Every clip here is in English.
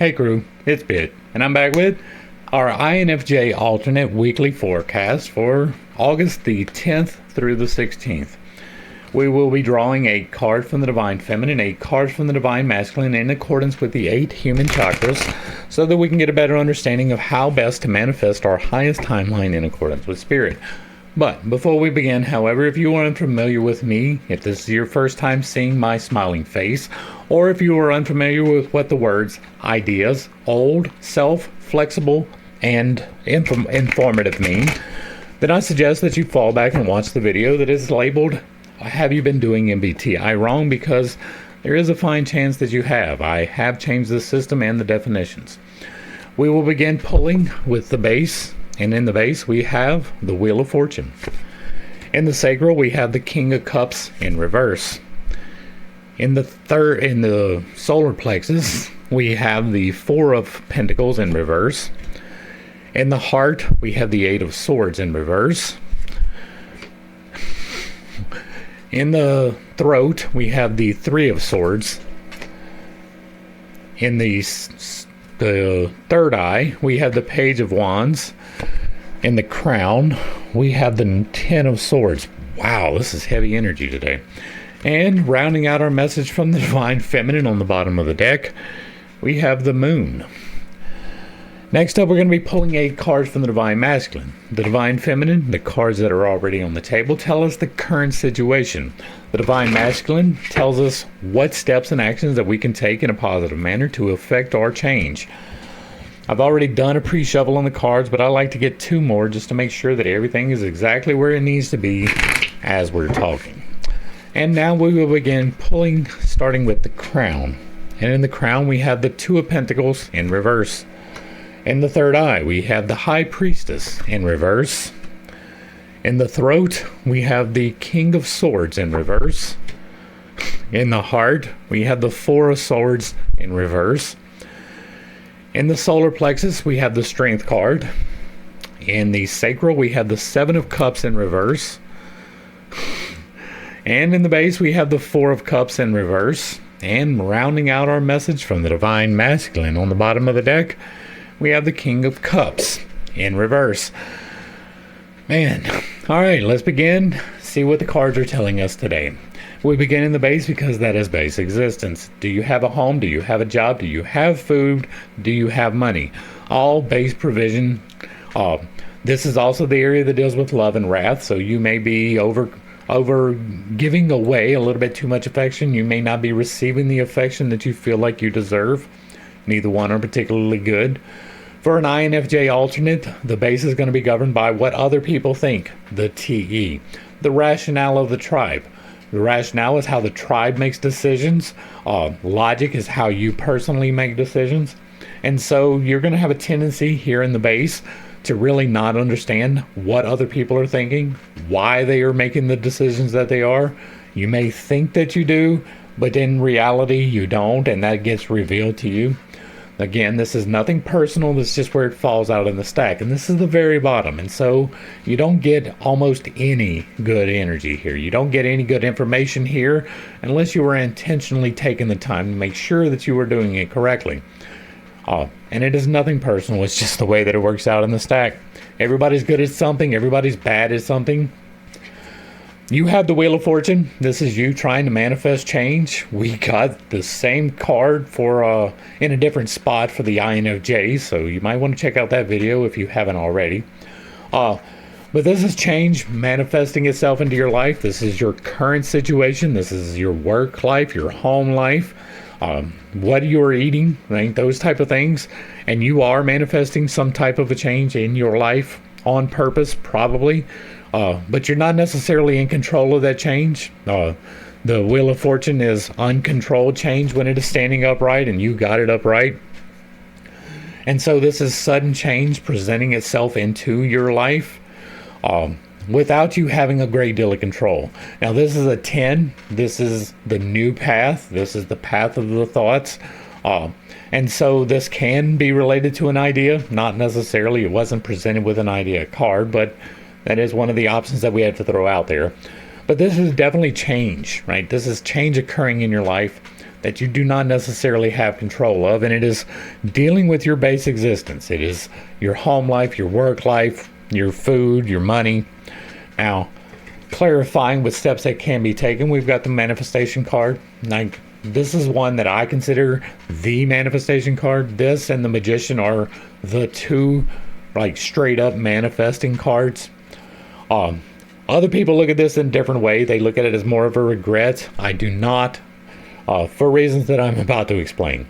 Hey crew, it's Bit, and I'm back with our INFJ alternate weekly forecast for August the 10th through the 16th. We will be drawing a card from the Divine Feminine, a card from the Divine Masculine in accordance with the 8 human chakras so that we can get a better understanding of how best to manifest our highest timeline in accordance with Spirit. But before we begin, however, if you are unfamiliar with me, if this is your first time seeing my smiling face, or if you are unfamiliar with what the words ideas, old, self, flexible, and informative mean, then I suggest that you fall back and watch the video that is labeled, Have You Been Doing MBTI Wrong? Because there is a fine chance that you have. I have changed the system and the definitions. We will begin pulling with the base. And in the base, we have the Wheel of Fortune. In the sacral, we have the King of Cups in reverse. In the solar plexus, we have the Four of Pentacles in reverse. In the heart, we have the Eight of Swords in reverse. In the throat, we have the Three of Swords. In the third eye, we have the Page of Wands. In the crown, we have the Ten of Swords. Wow, this is heavy energy today. And rounding out our message from the Divine Feminine on the bottom of the deck, we have the Moon. Next up, we're going to be pulling 8 cards from the Divine Masculine. The Divine Feminine, the cards that are already on the table, tell us the current situation. The Divine Masculine tells us what steps and actions that we can take in a positive manner to affect our change. I've already done a pre-shuffle on the cards, but I like to get 2 more just to make sure that everything is exactly where it needs to be as we're talking. And now we will begin pulling, starting with the crown. And in the crown, we have the Two of Pentacles in reverse. In the third eye, we have the High Priestess in reverse. In the throat, we have the King of Swords in reverse. In the heart, we have the Four of Swords in reverse. In the solar plexus, we have the Strength card. In the sacral, we have the Seven of Cups in reverse. And in the base, we have the Four of Cups in reverse. And rounding out our message from the Divine Masculine on the bottom of the deck, we have the King of Cups in reverse. Man, all right, let's begin. See what the cards are telling us today. We begin in the base because that is base existence. Do you have a home? Do you have a job? Do you have food? Do you have money? All base provision. This is also the area that deals with love and wrath. So you may be over giving away a little bit too much affection. You may not be receiving the affection that you feel like you deserve. Neither one are particularly good. For an INFJ alternate, the base is going to be governed by what other people think, the TE, the rationale of the tribe. The rationale is how the tribe makes decisions. Logic is how you personally make decisions. And so you're going to have a tendency here in the base to really not understand what other people are thinking, why they are making the decisions that they are. You may think that you do, but in reality you don't, and that gets revealed to you. Again, this is nothing personal. This is just where it falls out in the stack. And this is the very bottom. And so you don't get almost any good energy here. You don't get any good information here unless you were intentionally taking the time to make sure that you were doing it correctly. And it is nothing personal. It's just the way that it works out in the stack. Everybody's good at something. Everybody's bad at something. You have the Wheel of Fortune. This is you trying to manifest change. We got the same card for in a different spot for the INFJ, so you might want to check out that video if you haven't already. But this is change manifesting itself into your life. This is your current situation. This is your work life, your home life, what you are eating, right? Those type of things. And you are manifesting some type of a change in your life on purpose, probably. But you're not necessarily in control of that change. The Wheel of Fortune is uncontrolled change when it is standing upright, and you got it upright. And so this is sudden change presenting itself into your life without you having a great deal of control. Now, this is a 10. This is the new path. This is the path of the thoughts. And so this can be related to an idea. Not necessarily. It wasn't presented with an idea card, but that is one of the options that we have to throw out there. But this is definitely change, right? This is change occurring in your life. that you do not necessarily have control of, and it is dealing with your base existence. It is your home life, your work life, your food, your money. Now, clarifying with steps that can be taken, we've got the manifestation card. Like, this is one that I consider the manifestation card. This and the magician are the two like straight up manifesting cards. Other people look at this in a different way. They look at it as more of a regret. I do not, for reasons that I'm about to explain.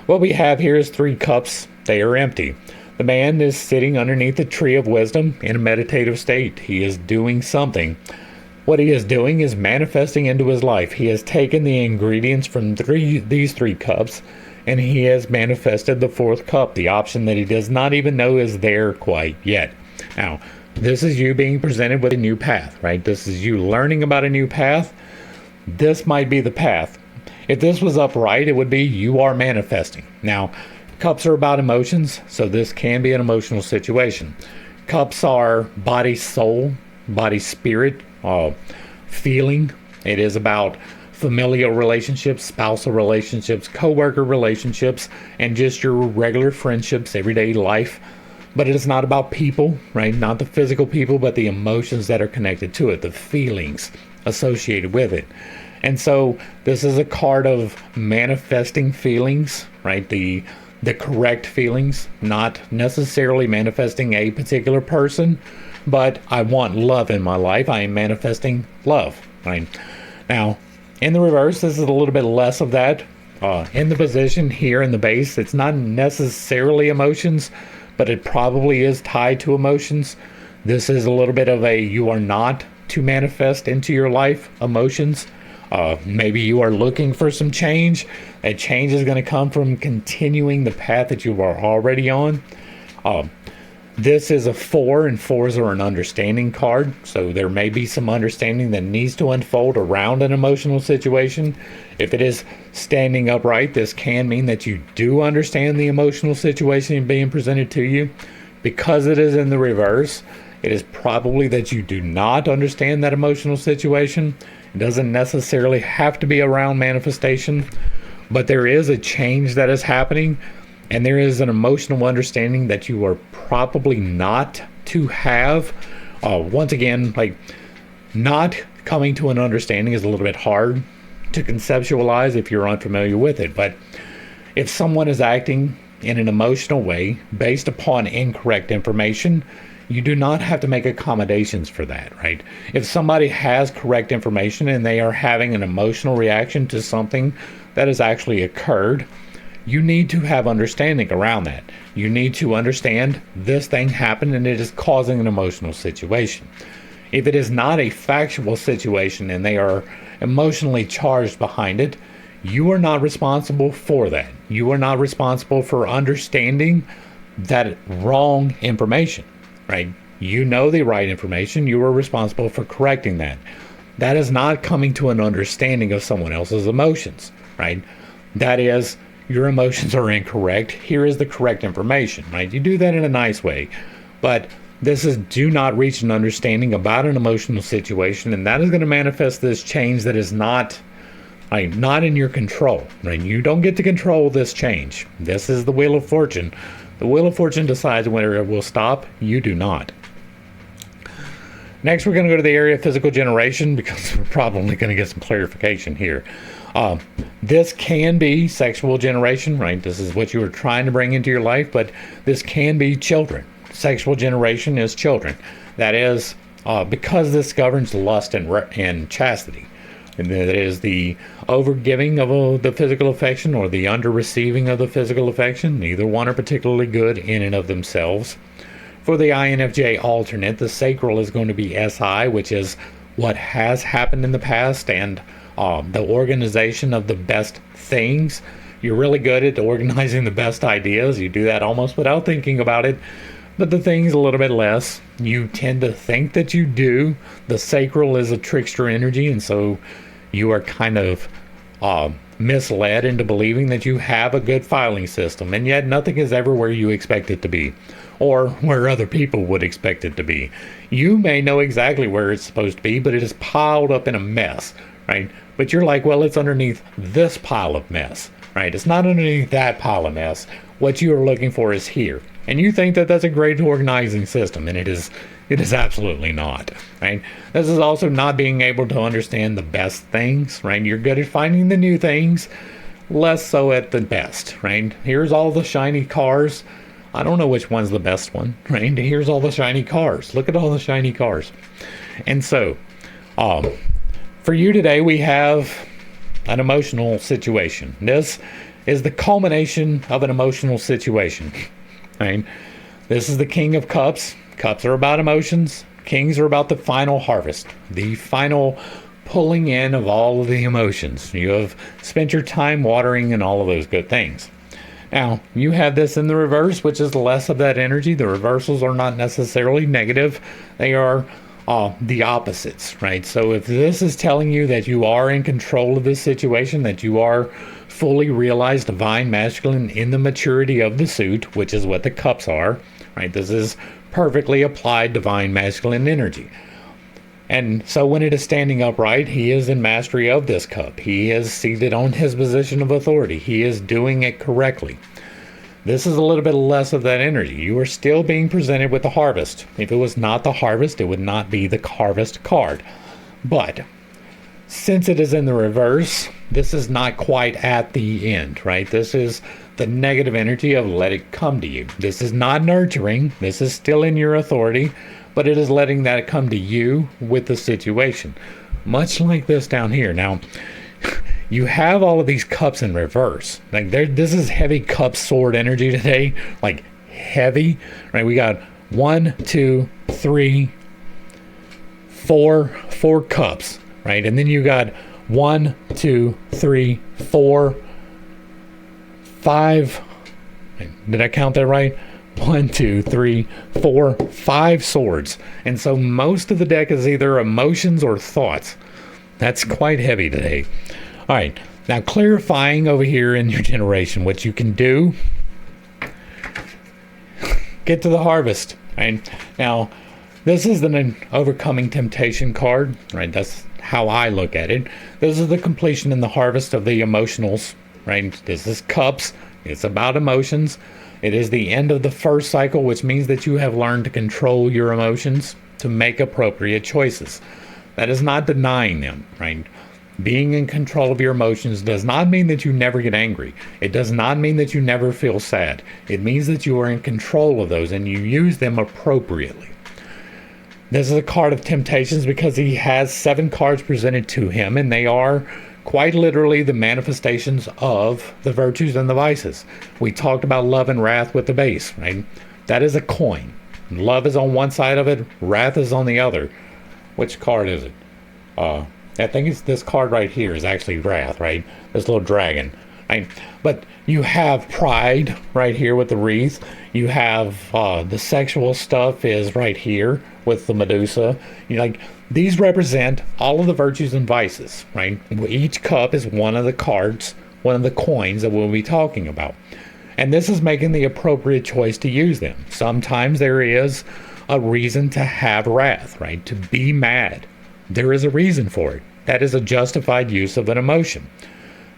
What we have here is 3 cups. They are empty. The man is sitting underneath the tree of wisdom in a meditative state. He is doing something. What he is doing is manifesting into his life. He has taken the ingredients from these 3 cups, and he has manifested the 4th cup, the option that he does not even know is there quite yet. Now, this is you being presented with a new path, right? This is you learning about a new path. This might be the path. If this was upright, it would be you are manifesting. Now, cups are about emotions, so this can be an emotional situation. Cups are body, soul, body, spirit, feeling. It is about familial relationships, spousal relationships, co-worker relationships, and just your regular friendships, everyday life. But it is not about people, right? Not the physical people, but the emotions that are connected to it, the feelings associated with it. And so this is a card of manifesting feelings, right? The correct feelings, not necessarily manifesting a particular person, but I want love in my life. I am manifesting love, right? Now, in the reverse, this is a little bit less of that. In the position here in the base, it's not necessarily emotions, but it probably is tied to emotions. This is a little bit of a you are not to manifest into your life emotions. Maybe you are looking for some change. That change is going to come from continuing the path that you are already on. This is a 4, and 4s are an understanding card. So there may be some understanding that needs to unfold around an emotional situation. If it is standing upright, this can mean that you do understand the emotional situation being presented to you. Because it is in the reverse, it is probably that you do not understand that emotional situation. It doesn't necessarily have to be around manifestation, but there is a change that is happening, and there is an emotional understanding that you are probably not to have. Once again, like, not coming to an understanding is a little bit hard to conceptualize if you're unfamiliar with it. But if someone is acting in an emotional way based upon incorrect information, you do not have to make accommodations for that, right? If somebody has correct information and they are having an emotional reaction to something that has actually occurred, you need to have understanding around that. You need to understand this thing happened and it is causing an emotional situation. If it is not a factual situation and they are emotionally charged behind it, you are not responsible for that. You are not responsible for understanding that wrong information, right? You know the right information. You are responsible for correcting that. That is not coming to an understanding of someone else's emotions, right? That is, your emotions are incorrect. Here is the correct information, right? You do that in a nice way. But this is do not reach an understanding about an emotional situation, and that is going to manifest this change that is not in your control, right? You don't get to control this change. This is the Wheel of Fortune. The Wheel of Fortune decides whether it will stop. You do not. Next, we're going to go to the area of physical generation because we're probably going to get some clarification here. This can be sexual generation, right? This is what you are trying to bring into your life, but this can be children. Sexual generation is children. That is because this governs lust and chastity. And that is the overgiving of the physical affection or the under-receiving of the physical affection. Neither one are particularly good in and of themselves. For the INFJ alternate, the sacral is going to be SI, which is what has happened in the past and the organization of the best things. You're really good at organizing the best ideas. You do that almost without thinking about it. But the things a little bit less. You tend to think that you do. The sacral is a trickster energy, and so you are kind of misled into believing that you have a good filing system, and yet nothing is ever where you expect it to be, or where other people would expect it to be. You may know exactly where it's supposed to be, but it is piled up in a mess, right? But you're like, well, it's underneath this pile of mess, right? It's not underneath that pile of mess. What you are looking for is here. And you think that that's a great organizing system, and it is absolutely not, right? This is also not being able to understand the best things, right? You're good at finding the new things, less so at the best, right? Here's all the shiny cars. I don't know which one's the best one, right? Here's all the shiny cars. Look at all the shiny cars. And so, for you today, we have an emotional situation. This is the culmination of an emotional situation. Right? This is the King of Cups. Cups are about emotions. Kings are about the final harvest, the final pulling in of all of the emotions. You have spent your time watering and all of those good things. Now, you have this in the reverse, which is less of that energy. The reversals are not necessarily negative. They are the opposites, right? So if this is telling you that you are in control of this situation, that you are fully realized divine masculine in the maturity of the suit, which is what the cups are, right? This is perfectly applied divine masculine energy. And so when it is standing upright, he is in mastery of this cup. He is seated on his position of authority. He is doing it correctly. This is a little bit less of that energy. You are still being presented with the harvest. If it was not the harvest, it would not be the harvest card. But since it is in the reverse, this is not quite at the end, right? This is the negative energy of let it come to you. This is not nurturing. This is still in your authority, but it is letting that come to you with the situation. Much like this down here. Now, you have all of these cups in reverse. Like this is heavy cup sword energy today. Like heavy, right? We got 1, 2, 3, 4 cups, right? And then you got 1, 2, 3, 4, 5. Did I count that right? 1, 2, 3, 4, 5 swords. And so most of the deck is either emotions or thoughts. That's quite heavy today. All right, now clarifying over here in your generation, what you can do, get to the harvest, right? Now, this is an overcoming temptation card, right? That's how I look at it. This is the completion and the harvest of the emotionals, right? This is cups. It's about emotions. It is the end of the first cycle, which means that you have learned to control your emotions to make appropriate choices. That is not denying them, right? Being in control of your emotions does not mean that you never get angry. It does not mean that you never feel sad. It means that you are in control of those and you use them appropriately. This is a card of temptations because he has 7 cards presented to him, and they are quite literally the manifestations of the virtues and the vices. We talked about love and wrath with the base, right? That is a coin. Love is on one side of it, wrath is on the other. Which card is it? I think it's this card right here is actually wrath, right? This little dragon, right? But you have pride right here with the wreath. You have the sexual stuff is right here with the Medusa. These represent all of the virtues and vices, right? Each cup is one of the cards, one of the coins that we'll be talking about. And this is making the appropriate choice to use them. Sometimes there is a reason to have wrath, right? To be mad. There is a reason for it. That is a justified use of an emotion.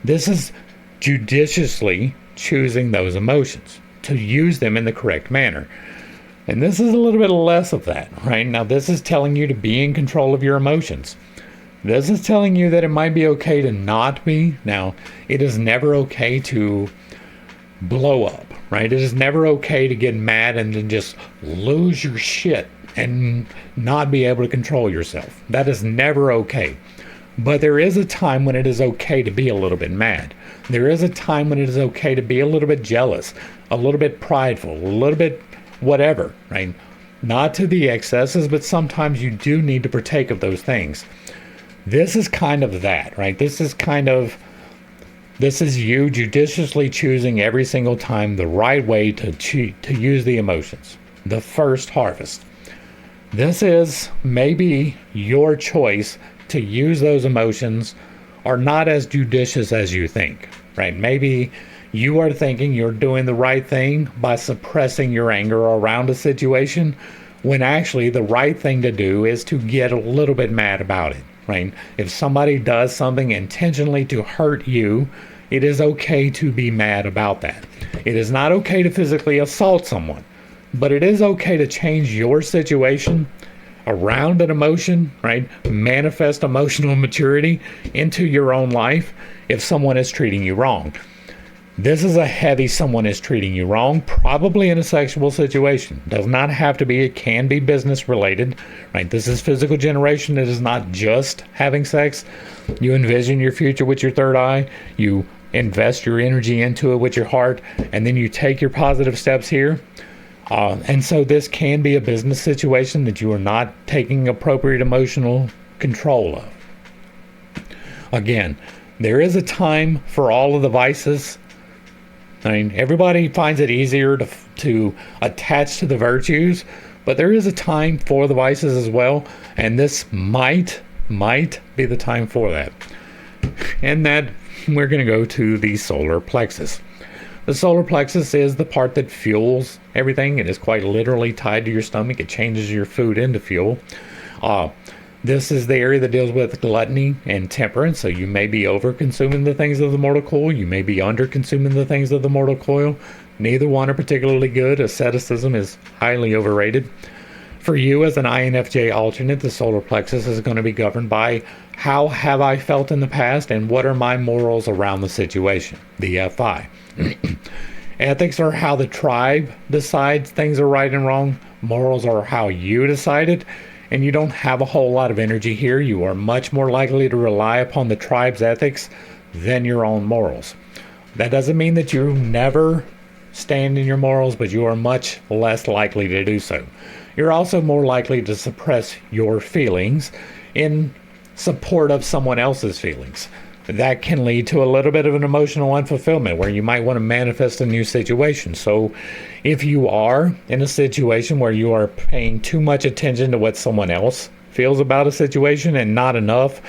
This is judiciously choosing those emotions to use them in the correct manner. And this is a little bit less of that, right? Now, this is telling you to be in control of your emotions. This is telling you that it might be okay to not be. Now, it is never okay to blow up, right? It is never okay to get mad and then just lose your shit and not be able to control yourself. That is never okay. But there is a time when it is okay to be a little bit mad. There is a time when it is okay to be a little bit jealous, a little bit prideful, a little bit whatever, right? Not to the excesses, but sometimes you do need to partake of those things. This is kind of that, right? This is you judiciously choosing every single time the right way to use the emotions. The first harvest. This is maybe your choice to use those emotions are not as judicious as you think, right? Maybe you are thinking you're doing the right thing by suppressing your anger around a situation, when actually the right thing to do is to get a little bit mad about it, right? If somebody does something intentionally to hurt you, it is okay to be mad about that. It is not okay to physically assault someone, but it is okay to change your situation around an emotion, right? Manifest emotional maturity into your own life if someone is treating you wrong. This is a heavy someone is treating you wrong, probably in a sexual situation. Does not have to be, it can be business related, right? This is physical generation. It is not just having sex. You envision your future with your third eye. You invest your energy into it with your heart, and then you take your positive steps here. And so this can be a business situation that you are not taking appropriate emotional control of. Again, there is a time for all of the vices. I mean, everybody finds it easier to attach to the virtues, but there is a time for the vices as well, and this might be the time for that. And that we're going to go to the solar plexus. The solar plexus is the part that fuels everything. It is quite literally tied to your stomach. It changes your food into fuel. This is the area that deals with gluttony and temperance. So you may be over consuming the things of the mortal coil. You may be under consuming the things of the mortal coil. Neither one are particularly good. Asceticism is highly overrated. For you as an INFJ alternate, the solar plexus is going to be governed by how have I felt in the past and what are my morals around the situation, the FI. Ethics are how the tribe decides things are right and wrong. Morals are how you decide it. And you don't have a whole lot of energy here. You are much more likely to rely upon the tribe's ethics than your own morals. That doesn't mean that you never stand in your morals, but you are much less likely to do so. You're also more likely to suppress your feelings in support of someone else's feelings. That can lead to a little bit of an emotional unfulfillment where you might want to manifest a new situation. So if you are in a situation where you are paying too much attention to what someone else feels about a situation and not enough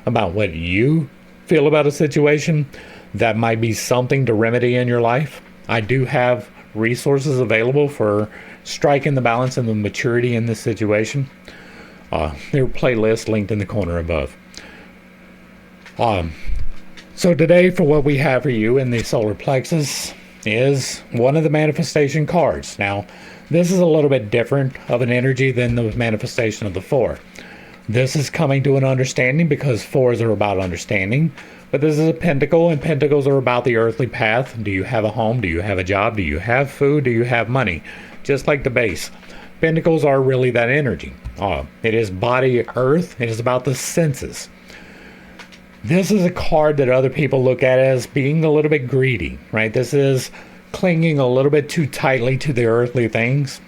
about what you feel about a situation, that might be something to remedy in your life. I do have resources available for striking the balance and the maturity in this situation. There are playlists linked in the corner above. So today, for what we have for you in the solar plexus is one of the manifestation cards. Now, this is a little bit different of an energy than the manifestation of the four. This is coming to an understanding because fours are about understanding. But this is a pentacle, and pentacles are about the earthly path. Do you have a home? Do you have a job? Do you have food? Do you have money? Just like the base. Pentacles are really that energy. It is body earth. It is about the senses. This is a card that other people look at as being a little bit greedy, right? This is clinging a little bit too tightly to the earthly things.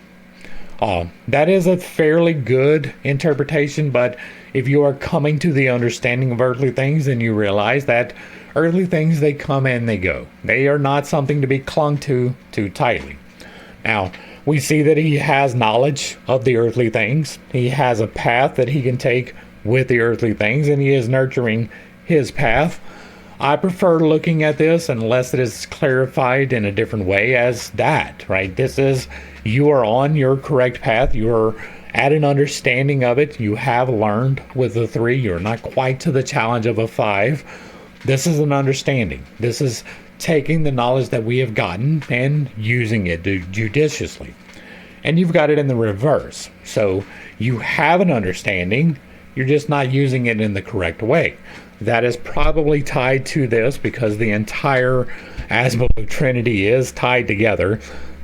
That is a fairly good interpretation, but if you are coming to the understanding of earthly things, then you realize that earthly things, they come and they go. They are not something to be clung to too tightly. Now, we see that he has knowledge of the earthly things. He has a path that he can take with the earthly things, and he is nurturing his path. I prefer looking at this unless it is clarified in a different way as that, right? This is, you are on your correct path. You're at an understanding of it. You have learned with the 3. You're not quite to the challenge of a 5. This is an understanding. This is taking the knowledge that we have gotten and using it judiciously. And you've got it in the reverse. So you have an understanding. You're just not using it in the correct way. That is probably tied to this because the entire Asmodean Trinity is tied together.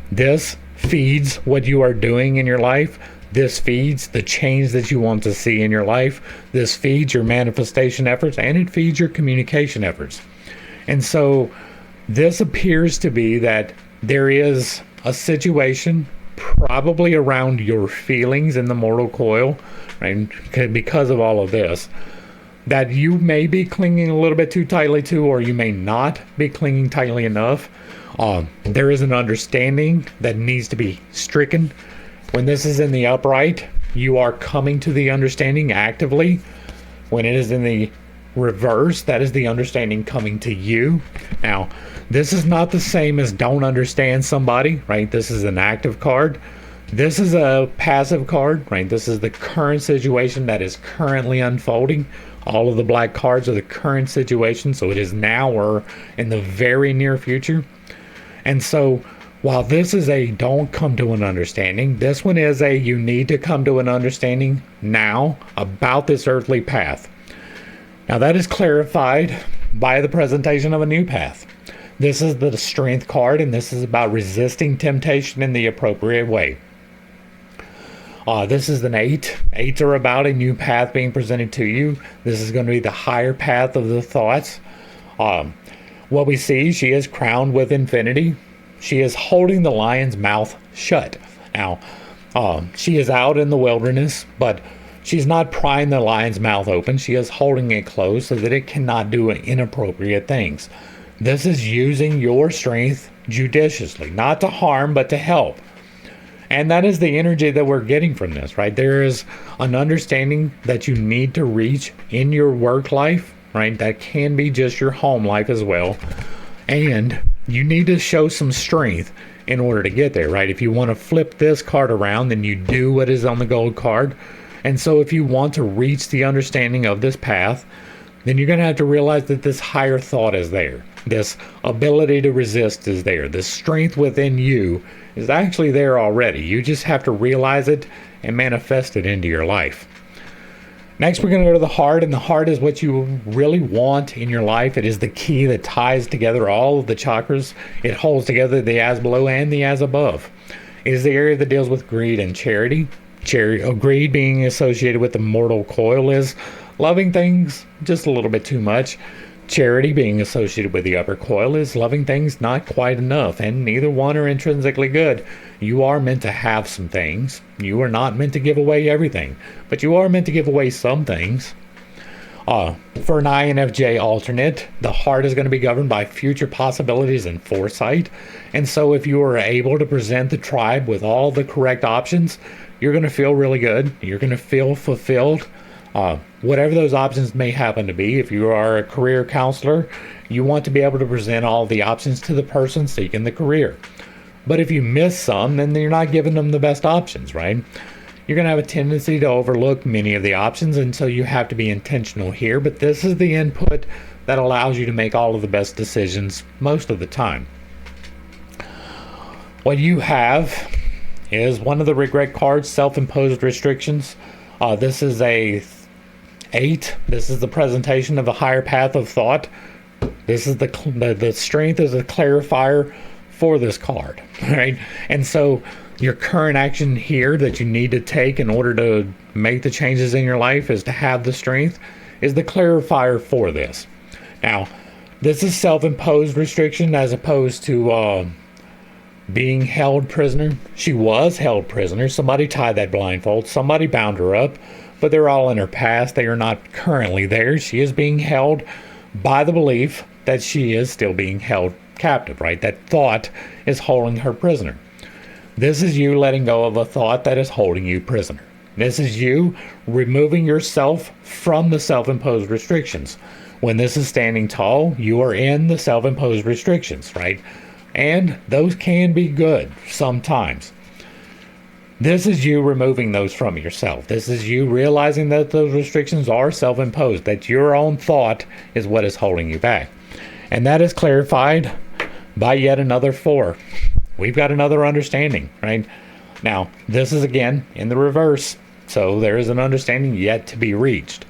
This feeds what you are doing in your life. This feeds the change that you want to see in your life. This feeds your manifestation efforts, and it feeds your communication efforts. And so this appears to be that there is a situation probably around your feelings in the mortal coil, right? Because of all of this, that you may be clinging a little bit too tightly to, or you may not be clinging tightly enough. There is an understanding that needs to be stricken. When this is in the upright, you are coming to the understanding actively. When it is in the reverse, that is the understanding coming to you. Now, this is not the same as don't understand somebody, right? This is an active card. This is a passive card, right? This is the current situation that is currently unfolding. All of the black cards are the current situation, so it is now or in the very near future. And so while this is a don't come to an understanding, this one is a you need to come to an understanding now about this earthly path. Now that is clarified by the presentation of a new path. This is the strength card, and this is about resisting temptation in the appropriate way. This is an 8. 8s are about a new path being presented to you. This is going to be the higher path of the thoughts. What we see, she is crowned with infinity. She is holding the lion's mouth shut. Now, she is out in the wilderness, but she's not prying the lion's mouth open. She is holding it closed so that it cannot do inappropriate things. This is using your strength judiciously, not to harm, but to help. And that is the energy that we're getting from this, right? There is an understanding that you need to reach in your work life, right? That can be just your home life as well. And you need to show some strength in order to get there, right? If you want to flip this card around, then you do what is on the gold card. And so if you want to reach the understanding of this path, then you're going to have to realize that this higher thought is there. This ability to resist is there. This strength within you is actually there already. You just have to realize it and manifest it into your life. Next, we're going to go to the heart, and the heart is what you really want in your life. It is the key that ties together all of the chakras. It holds together the as below and the as above. It is the area that deals with greed and charity. Greed being associated with the mortal coil is loving things just a little bit too much. Charity being associated with the upper coil is loving things not quite enough, and neither one are intrinsically good. You are meant to have some things. You are not meant to give away everything, but you are meant to give away some things. For an INFJ alternate, the heart is going to be governed by future possibilities and foresight. And so if you are able to present the tribe with all the correct options, you're going to feel really good. You're going to feel fulfilled. Whatever those options may happen to be. If you are a career counselor, you want to be able to present all the options to the person seeking the career. But if you miss some, then you're not giving them the best options, right? You're going to have a tendency to overlook many of the options, and so you have to be intentional here. But this is the input that allows you to make all of the best decisions most of the time. What you have is one of the regret cards, self-imposed restrictions. This is a 8. This is the presentation of a higher path of thought. This is the strength as a clarifier for this card, right? And so your current action here that you need to take in order to make the changes in your life is to have the strength, is the clarifier for this. Now, this is self-imposed restriction as opposed to being held prisoner. She was held prisoner. Somebody tied that blindfold. Somebody bound her up, but they're all in her past. They are not currently there. She is being held by the belief that she is still being held captive, right? That thought is holding her prisoner. This is you letting go of a thought that is holding you prisoner. This is you removing yourself from the self-imposed restrictions. When this is standing tall, you are in the self-imposed restrictions, right? And those can be good sometimes. This is you removing those from yourself. This is you realizing that those restrictions are self-imposed, that your own thought is what is holding you back. And that is clarified by yet another 4. We've got another understanding, right? Now, this is again in the reverse, so there is an understanding yet to be reached.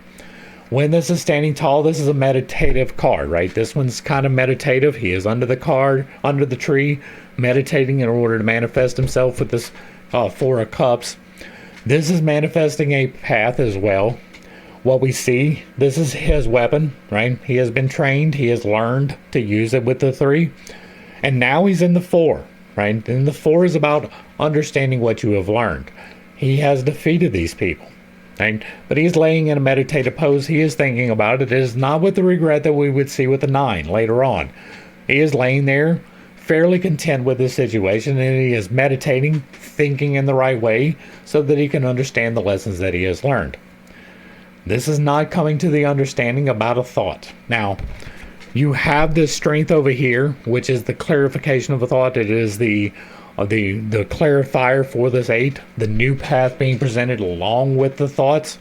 When this is standing tall, this is a meditative card, right? This one's kind of meditative. He is under the tree, meditating in order to manifest himself with this 4 of Cups. This is manifesting a path as well. What we see, this is his weapon, right? He has been trained. He has learned to use it with the 3. And now he's in the 4, right? And the 4 is about understanding what you have learned. He has defeated these people. Right? But he's laying in a meditative pose. He is thinking about it. It is not with the regret that we would see with the 9 later on. He is laying there fairly content with this situation, and he is meditating, thinking in the right way so that he can understand the lessons that he has learned. This is not coming to the understanding about a thought. Now, you have this strength over here, which is the clarification of a thought. It is the clarifier for this 8, the new path being presented along with the thoughts.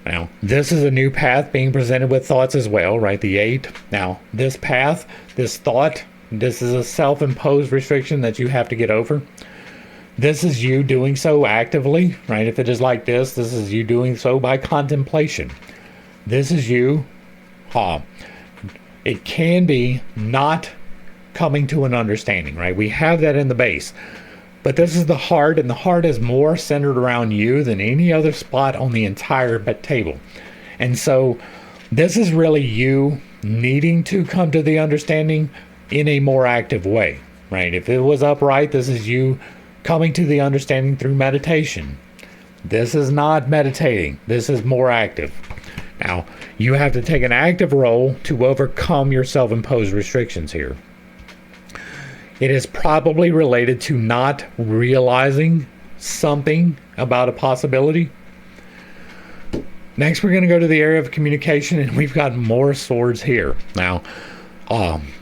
Now, this is a new path being presented with thoughts as well, right? The 8. Now, this path, this thought, this is a self-imposed restriction that you have to get over. This is you doing so actively, right? If it is like this is you doing so by contemplation. This is you. It can be not coming to an understanding, right? We have that in the base. But this is the heart, and the heart is more centered around you than any other spot on the entire table. And so this is really you needing to come to the understanding in a more active way, right? If it was upright, this is you coming to the understanding through meditation. This is not meditating. This is more active. Now, you have to take an active role to overcome your self-imposed restrictions here. It is probably related to not realizing something about a possibility. Next, we're going to go to the area of communication, and we've got more swords here. Now,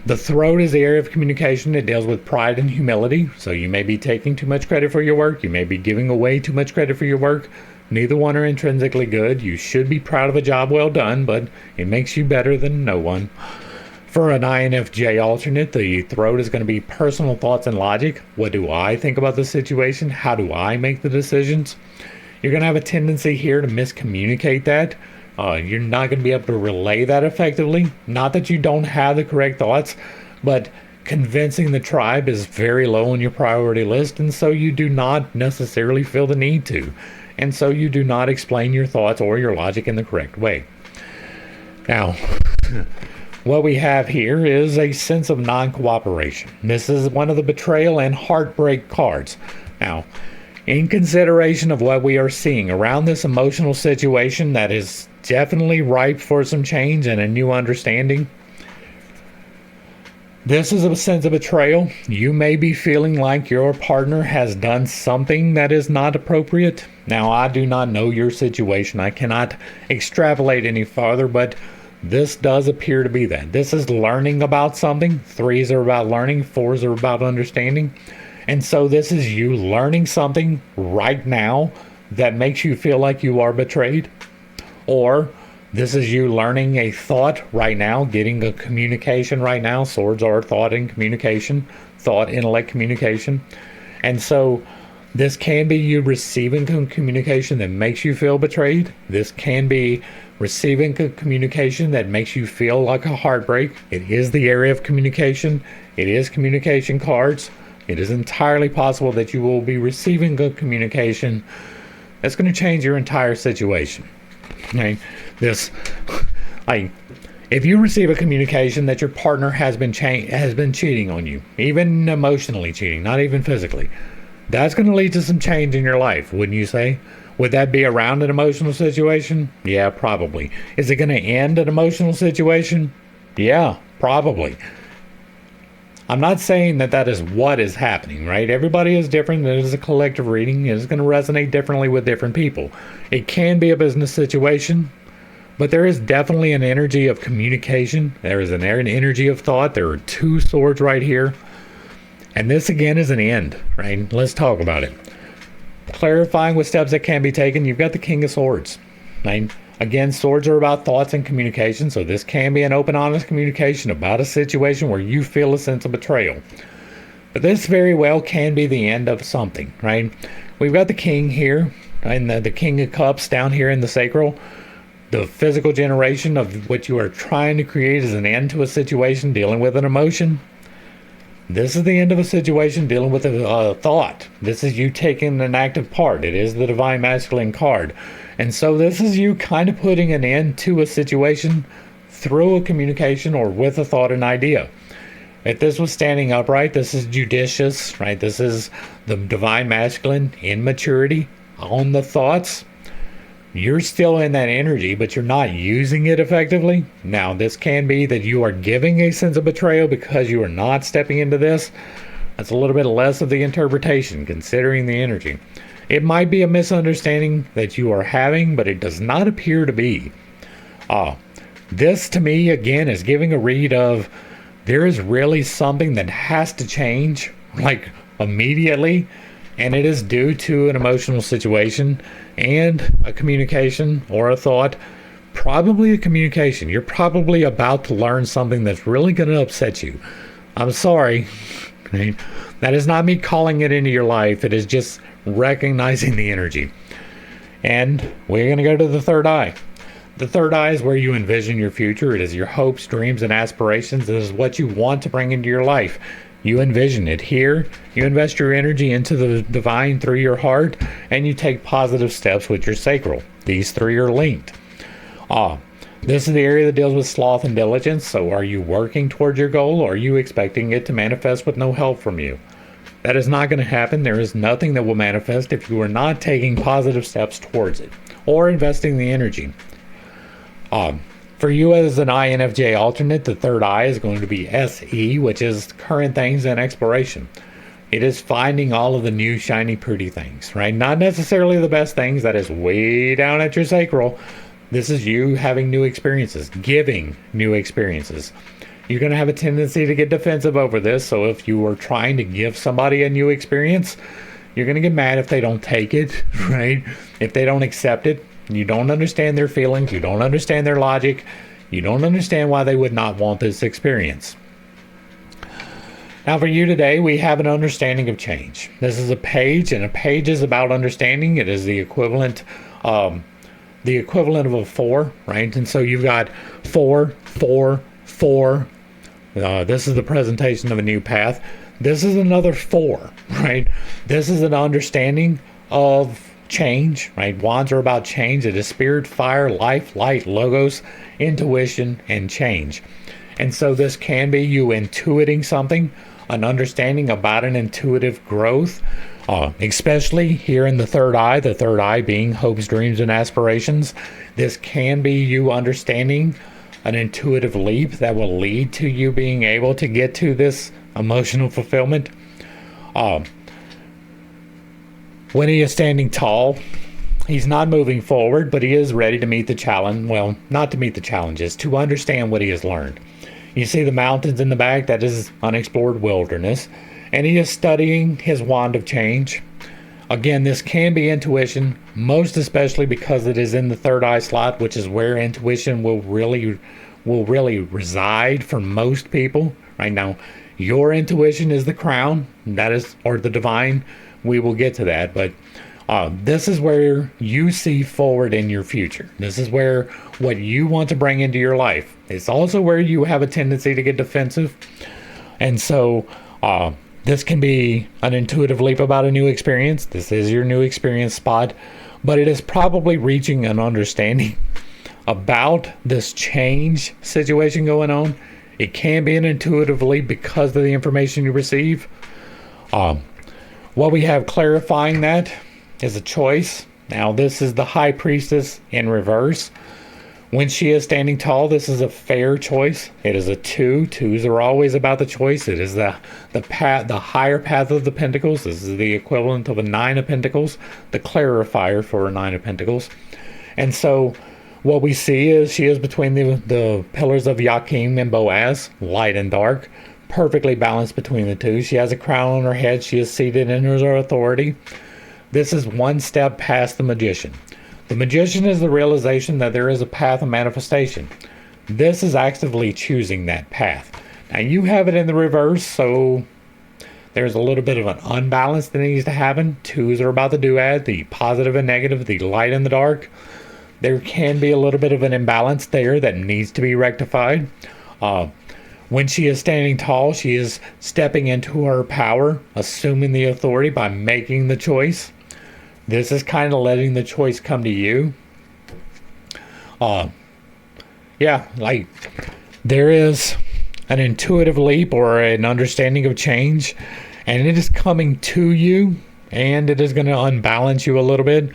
the throat is the area of communication. It deals with pride and humility. So you may be taking too much credit for your work. You may be giving away too much credit for your work. Neither one are intrinsically good. You should be proud of a job well done, but it makes you better than no one. For an INFJ alternate, the throat is going to be personal thoughts and logic. What do I think about the situation? How do I make the decisions? You're going to have a tendency here to miscommunicate that. You're not going to be able to relay that effectively. Not that you don't have the correct thoughts, but convincing the tribe is very low on your priority list, and so you do not necessarily feel the need to. And so you do not explain your thoughts or your logic in the correct way. Now, what we have here is a sense of non-cooperation. This is one of the betrayal and heartbreak cards. Now, in consideration of what we are seeing around this emotional situation that is definitely ripe for some change and a new understanding, this is a sense of betrayal. You may be feeling like your partner has done something that is not appropriate. Now, I do not know your situation. I cannot extrapolate any farther, but this does appear to be that. This is learning about something. 3s are about learning. 4s are about understanding. And so this is you learning something right now that makes you feel like you are betrayed. Or this is you learning a thought right now, getting a communication right now. Swords are thought and communication, thought, intellect, communication. And so this can be you receiving communication that makes you feel betrayed. This can be receiving communication that makes you feel like a heartbreak. It is the area of communication. It is communication cards. It is entirely possible that you will be receiving good communication that's going to change your entire situation. Okay? If you receive a communication that your partner has been cheating on you, even emotionally cheating, not even physically, that's going to lead to some change in your life, wouldn't you say? Would that be around an emotional situation? Yeah, probably. Is it going to end an emotional situation? Yeah, probably. I'm not saying that is what is happening, right? Everybody is different. It is a collective reading. It is going to resonate differently with different people. It can be a business situation, but there is definitely an energy of communication. There is an energy of thought. There are 2 swords right here. And this again is an end, right? Let's talk about it. Clarifying what steps that can be taken. You've got the King of Swords, right? Again, swords are about thoughts and communication, so this can be an open, honest communication about a situation where you feel a sense of betrayal. But this very well can be the end of something, right? We've got the King here, and the King of Cups down here in the sacral. The physical generation of what you are trying to create is an end to a situation dealing with an emotion. This is the end of a situation dealing with a thought. This is you taking an active part. It is the Divine Masculine card. And so this is you kind of putting an end to a situation through a communication or with a thought and idea. If this was standing upright, this is judicious, right? This is the Divine Masculine in maturity on the thoughts. You're still in that energy, but you're not using it effectively. Now, this can be that you are giving a sense of betrayal because you are not stepping into this. That's a little bit less of the interpretation, considering the energy. It might be a misunderstanding that you are having, but it does not appear to be. This, to me, again, is giving a read of there is really something that has to change, like immediately. and it is due to an emotional situation and a communication or a thought. Probably a communication. You're probably about to learn something that's really going to upset you. I'm sorry. Okay? That is not me calling it into your life. It is just recognizing the energy. And we're going to go to the third eye. The third eye is where you envision your future. It is your hopes, dreams, and aspirations. It is what you want to bring into your life. You envision it here. You invest your energy into the divine through your heart, and you take positive steps with your sacral. These three are linked. This is the area that deals with sloth and diligence. So are you working towards your goal, or are you expecting it to manifest with no help from you? That is not going to happen. There is nothing that will manifest if you are not taking positive steps towards it or investing the energy. For you as an INFJ alternate, the third eye is going to be SE, which is current things and exploration. It is finding all of the new, shiny, pretty things, right? Not necessarily the best things. That is way down at your sacral. This is you having new experiences, giving new experiences. You're going to have a tendency to get defensive over this. So if you are trying to give somebody a new experience, you're going to get mad if they don't take it, right? If they don't accept it. You don't understand their feelings. You don't understand their logic. You don't understand why they would not want this experience. Now for you today, we have an understanding of change. This is a page, and a page is about understanding. It is the equivalent of a 4, right? And so you've got 4, 4, 4. This is the presentation of a new path. This is another 4, right? This is an understanding of change, right? Wands are about change. It is spirit, fire, life, light, logos, intuition, and change. And so this can be you intuiting something, an understanding about an intuitive growth, especially here in the third eye being hopes, dreams, and aspirations. This can be you understanding an intuitive leap that will lead to you being able to get to this emotional fulfillment. When he is standing tall, he's not moving forward, but he is ready to meet the challenge. Well, not to meet the challenges, to understand what he has learned. You see the mountains in the back, that is unexplored wilderness. And he is studying his wand of change. Again, this can be intuition, most especially because it is in the third eye slot, which is where intuition will really reside for most people. Right now, your intuition is the crown, that is, or the divine. We will get to that, but this is where you see forward in your future. This is where what you want to bring into your life. It's also where you have a tendency to get defensive. And so this can be an intuitive leap about a new experience. This is your new experience spot, but it is probably reaching an understanding about this change situation going on. It can be an intuitive leap because of the information you receive. What we have clarifying that is a choice. Now this is the High Priestess in reverse. When she is standing tall, this is a fair choice. It is a 2. 2s are always about the choice. It is the higher path of the Pentacles. This is the equivalent of a 9 of Pentacles, the clarifier for a 9 of Pentacles. And so what we see is she is between the pillars of Joachim and Boaz, light and dark. Perfectly balanced between the two. She has a crown on her head. She is seated in her authority. This is one step past the magician. The magician is the realization that there is a path of manifestation. This is actively choosing that path. Now you have it in the reverse, so there's a little bit of an unbalance that needs to happen. 2s are about the duad, the positive and negative, the light and the dark. There can be a little bit of an imbalance there that needs to be rectified. When she is standing tall, she is stepping into her power, assuming the authority by making the choice. This is kind of letting the choice come to you. Like there is an intuitive leap or an understanding of change, and it is coming to you, and it is going to unbalance you a little bit.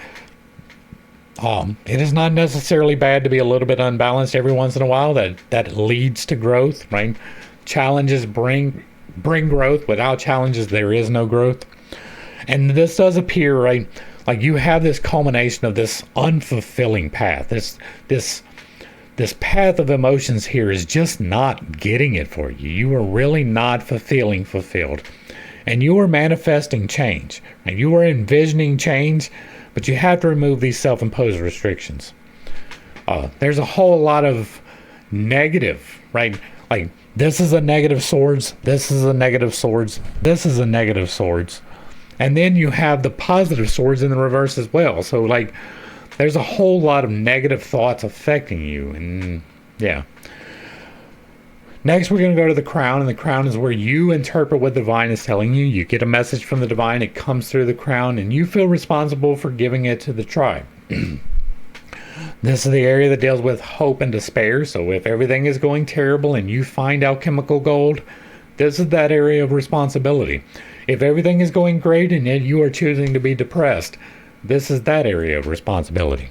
It is not necessarily bad to be a little bit unbalanced every once in a while. That leads to growth, right? Challenges bring growth. Without challenges, there is no growth. And this does appear, right? Like you have this culmination of this unfulfilling path. This path of emotions here is just not getting it for you. You are really not fulfilled. And you are manifesting change, and you are envisioning change, but you have to remove these self-imposed restrictions. There's a whole lot of negative, right? Like, this is a negative swords, this is a negative swords, this is a negative swords. And then you have the positive swords in the reverse as well. So, like, there's a whole lot of negative thoughts affecting you. And, yeah. Next, we're going to go to the crown, and the crown is where you interpret what the divine is telling you. You get a message from the divine, it comes through the crown, and you feel responsible for giving it to the tribe. This is the area that deals with hope and despair. So if everything is going terrible and you find alchemical gold, this is that area of responsibility. If everything is going great and yet you are choosing to be depressed, this is that area of responsibility.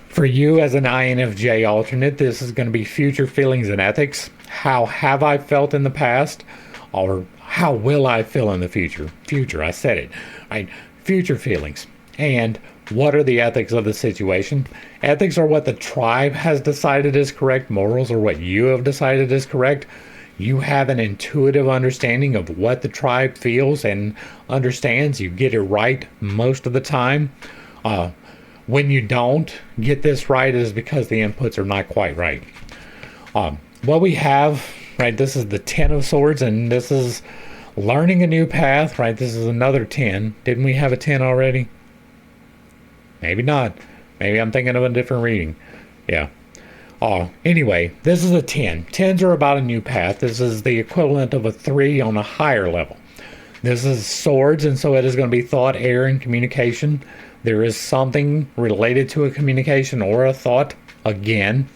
For you as an INFJ alternate, this is going to be future feelings and ethics. How have I felt in the past? Or how will I feel in the future? Future, I said it. Right? Future feelings. And what are the ethics of the situation? Ethics are what the tribe has decided is correct. Morals are what you have decided is correct. You have an intuitive understanding of what the tribe feels and understands. You get it right most of the time. When you don't get this right, it is because the inputs are not quite right. What we have, right, this is the 10 of swords, and this is learning a new path, right? This is another 10. Didn't we have a 10 already? Maybe not. Maybe I'm thinking of a different reading. Yeah. Anyway, this is a 10. 10s are about a new path. This is the equivalent of a 3 on a higher level. This is swords, and so it is going to be thought, air, and communication. There is something related to a communication or a thought again.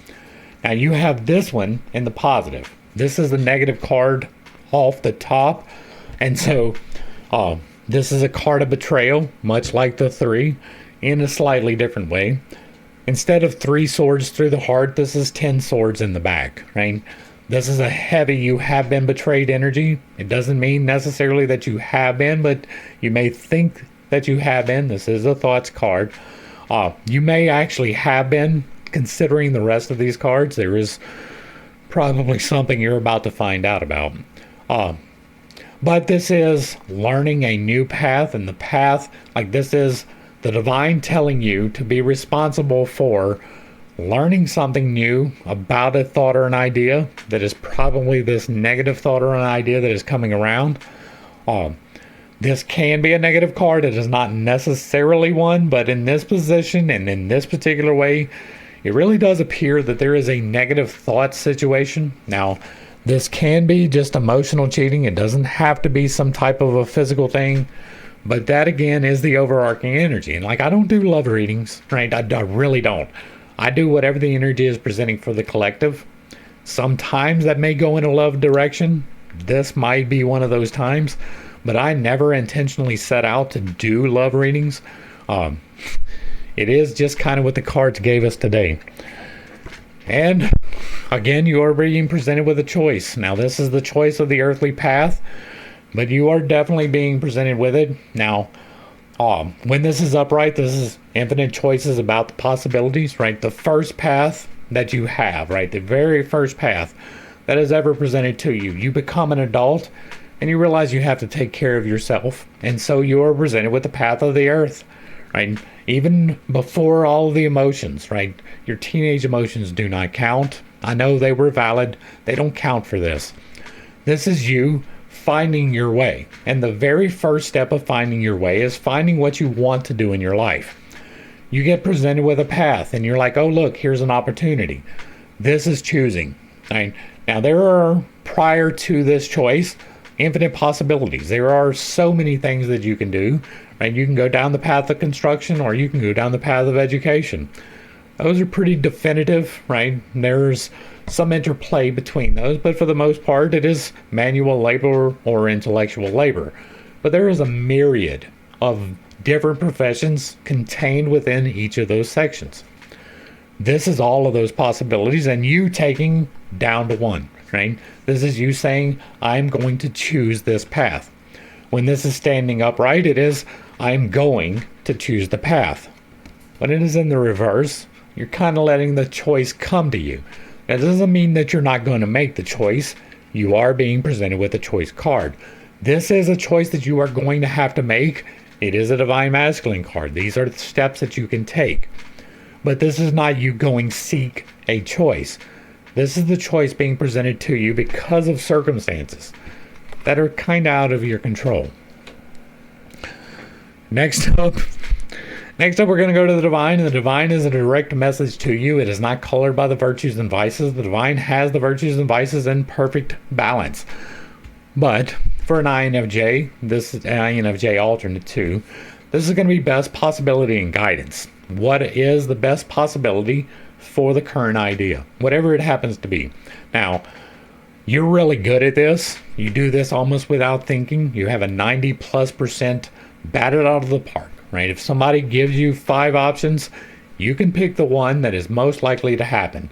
Now you have this one in the positive. This is the negative card off the top. And so this is a card of betrayal, much like the 3. In a slightly different way. Instead of 3 swords through the heart, this is 10 swords in the back, right? This is a heavy you have been betrayed energy. It doesn't mean necessarily that you have been, but you may think that you have been. This is a thoughts card. You may actually have been, considering the rest of these cards. There is probably something you're about to find out about. But this is learning a new path, and the path, like this is the divine telling you to be responsible for learning something new about a thought or an idea that is probably this negative thought or an idea that is coming around. This can be a negative card. It is not necessarily one, but in this position and in this particular way, it really does appear that there is a negative thought situation. Now, this can be just emotional cheating. It doesn't have to be some type of a physical thing. But that, again, is the overarching energy. And, like, I don't do love readings, right? I really don't. I do whatever the energy is presenting for the collective. Sometimes that may go in a love direction. This might be one of those times. But I never intentionally set out to do love readings. It is just kind of what the cards gave us today. And, again, you are being presented with a choice. Now, this is the choice of the earthly path. But you are definitely being presented with it. Now, when this is upright, this is infinite choices about the possibilities, right? The first path that you have, right? The very first path that is ever presented to you. You become an adult and you realize you have to take care of yourself. And so you are presented with the path of the earth, right? Even before all of the emotions, right? Your teenage emotions do not count. I know they were valid. They don't count for this. This is you finding your way. And the very first step of finding your way is finding what you want to do in your life. You get presented with a path and you're like, oh, look, here's an opportunity. This is choosing. Right? Now, there are, prior to this choice, infinite possibilities. There are so many things that you can do. Right? You can go down the path of construction or you can go down the path of education. Those are pretty definitive, right? There's some interplay between those, but for the most part, it is manual labor or intellectual labor. But there is a myriad of different professions contained within each of those sections. This is all of those possibilities, and you taking down to one, right? This is you saying, I'm going to choose this path. When this is standing upright, it is, I'm going to choose the path. When it is in the reverse, you're kind of letting the choice come to you. That doesn't mean that you're not going to make the choice. You are being presented with a choice card. This is a choice that you are going to have to make. It is a divine masculine card. These are the steps that you can take. But this is not you going seek a choice. This is the choice being presented to you because of circumstances that are kind of out of your control. Next up, we're going to go to the divine, and the divine is a direct message to you. It is not colored by the virtues and vices. The divine has the virtues and vices in perfect balance. But for an INFJ, this is an INFJ alternate too, this is going to be best possibility and guidance. What is the best possibility for the current idea, whatever it happens to be. Now, you're really good at this. You do this almost without thinking. You have a 90+% batted out of the park, right? If somebody gives you 5 options, you can pick the one that is most likely to happen.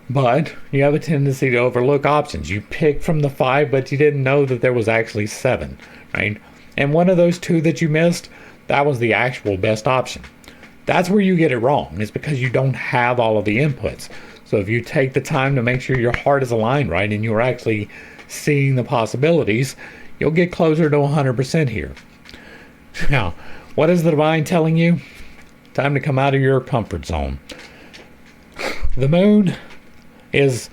But you have a tendency to overlook options. You pick from the 5, but you didn't know that there was actually 7, right? And one of those 2 that you missed, that was the actual best option. That's where you get it wrong. It's because you don't have all of the inputs. So if you take the time to make sure your heart is aligned right and you're actually seeing the possibilities, you'll get closer to 100% here. Now, what is the divine telling you? Time to come out of your comfort zone. The moon is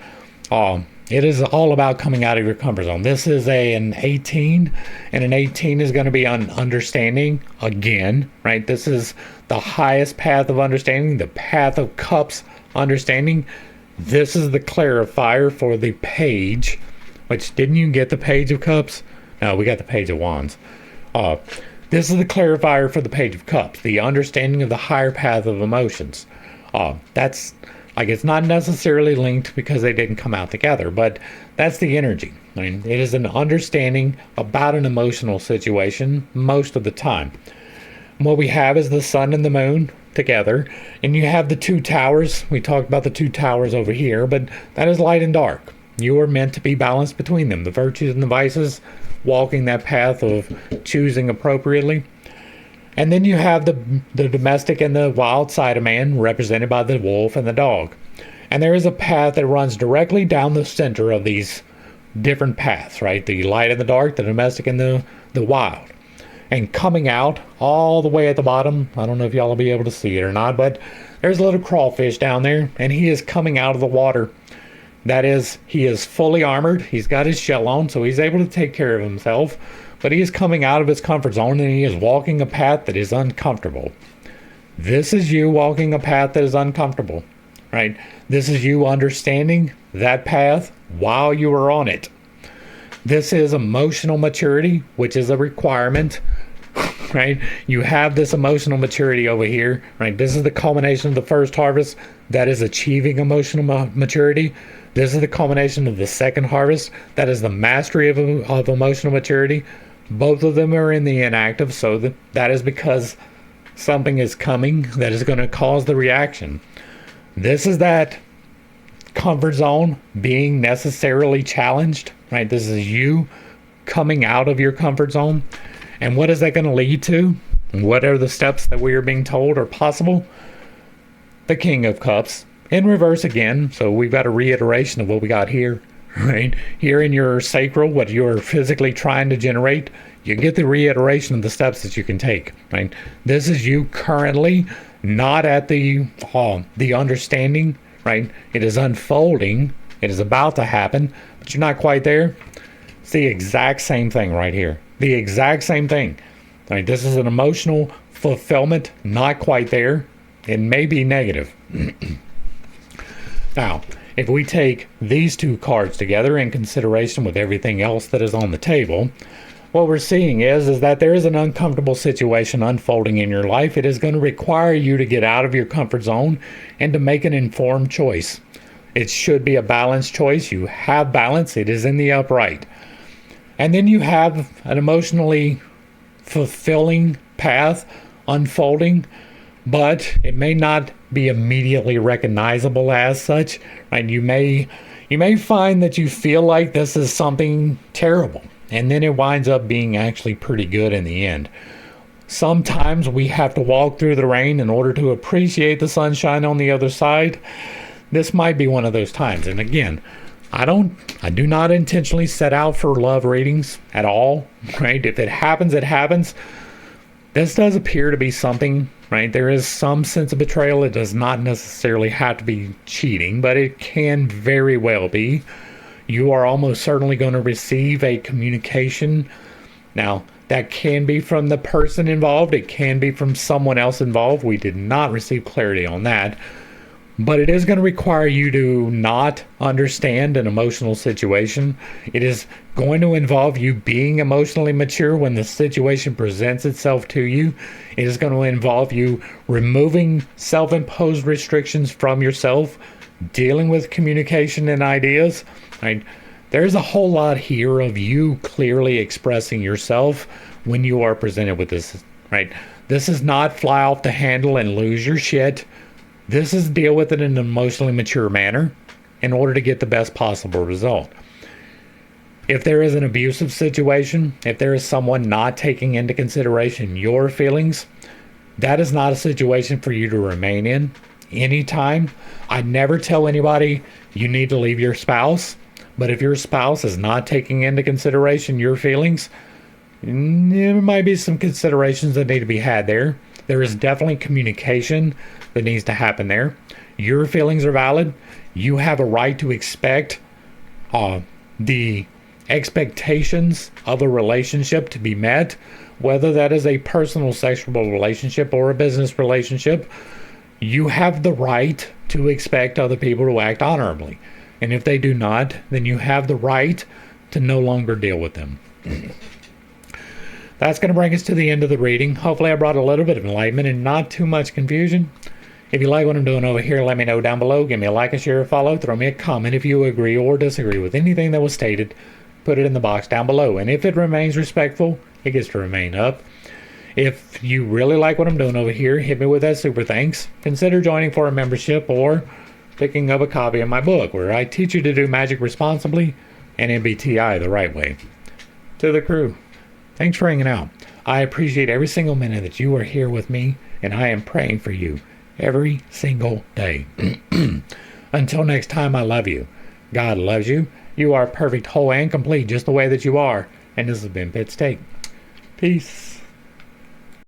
it is all about coming out of your comfort zone. This is an 18, and an 18 is going to be on understanding again, right? This is the highest path of understanding, the path of cups understanding. This is the clarifier for the page, which didn't you get the page of cups? No, we got the page of wands. This is the clarifier for the page of cups, the understanding of the higher path of emotions. That's like, it's not necessarily linked because they didn't come out together, but that's the energy. I mean, it is an understanding about an emotional situation most of the time. What we have is the sun and the moon together, and you have the 2 towers. We talked about the 2 towers over here, but that is light and dark. You are meant to be balanced between them, the virtues and the vices, walking that path of choosing appropriately. And then you have the domestic and the wild side of man, represented by the wolf and the dog. And there is a path that runs directly down the center of these different paths, right? The light and the dark, the domestic and the wild. And coming out all the way at the bottom, I don't know if y'all will be able to see it or not, but there's a little crawfish down there, and he is coming out of the water. That is, he is fully armored. He's got his shell on, so he's able to take care of himself. But he is coming out of his comfort zone, and he is walking a path that is uncomfortable. This is you walking a path that is uncomfortable, right? This is you understanding that path while you are on it. This is emotional maturity, which is a requirement, right? You have this emotional maturity over here, right? This is the culmination of the first harvest. That is achieving emotional maturity. This is the culmination of the second harvest. That is the mastery of emotional maturity. Both of them are in the inactive, so that is because something is coming that is going to cause the reaction. This is that comfort zone being necessarily challenged, right? This is you coming out of your comfort zone. And what is that going to lead to? What are the steps that we are being told are possible? The King of Cups in reverse again. So we've got a reiteration of what we got here. Right here in your sacral, what you're physically trying to generate, you get the reiteration of the steps that you can take. Right, this is you currently not at the understanding. Right, it is unfolding. It is about to happen, but you're not quite there. It's the exact same thing right here. The exact same thing. Right, this is an emotional fulfillment, not quite there. It may be negative. Now, if we take these 2 cards together in consideration with everything else that is on the table, what we're seeing is that there is an uncomfortable situation unfolding in your life. It is going to require you to get out of your comfort zone and to make an informed choice. It should be a balanced choice. You have balance. It is in the upright. And then you have an emotionally fulfilling path unfolding, but it may not be immediately recognizable as such. Right? You may find that you feel like this is something terrible, and then it winds up being actually pretty good in the end. Sometimes we have to walk through the rain in order to appreciate the sunshine on the other side. This might be one of those times. And again, I do not intentionally set out for love readings at all, right? If it happens, it happens. This does appear to be something, right? There is some sense of betrayal. It does not necessarily have to be cheating, but it can very well be. You are almost certainly going to receive a communication. Now, that can be from the person involved. It can be from someone else involved. We did not receive clarity on that. But it is going to require you to not understand an emotional situation. It is going to involve you being emotionally mature when the situation presents itself to you. It is going to involve you removing self-imposed restrictions from yourself, dealing with communication and ideas. Right? There's a whole lot here of you clearly expressing yourself when you are presented with this. Right? This is not fly off the handle and lose your shit. This is deal with it in an emotionally mature manner in order to get the best possible result. If there is an abusive situation, if there is someone not taking into consideration your feelings, that is not a situation for you to remain in anytime. I never tell anybody you need to leave your spouse, but if your spouse is not taking into consideration your feelings, there might be some considerations that need to be had there. There is definitely communication that needs to happen there. Your feelings are valid. You have a right to expect the expectations of a relationship to be met, whether that is a personal sexual relationship or a business relationship. You have the right to expect other people to act honorably. And if they do not, then you have the right to no longer deal with them. That's going to bring us to the end of the reading. Hopefully I brought a little bit of enlightenment and not too much confusion. If you like what I'm doing over here, let me know down below. Give me a like, a share, a follow. Throw me a comment if you agree or disagree with anything that was stated. Put it in the box down below. And if it remains respectful, it gets to remain up. If you really like what I'm doing over here, hit me with that super thanks. Consider joining for a membership or picking up a copy of my book where I teach you to do magic responsibly and MBTI the right way. To the crew, thanks for hanging out. I appreciate every single minute that you are here with me, and I am praying for you every single day. Until next time, I love you. God loves you. You are perfect, whole, and complete just the way that you are. And this has been Pitt's Take. Peace.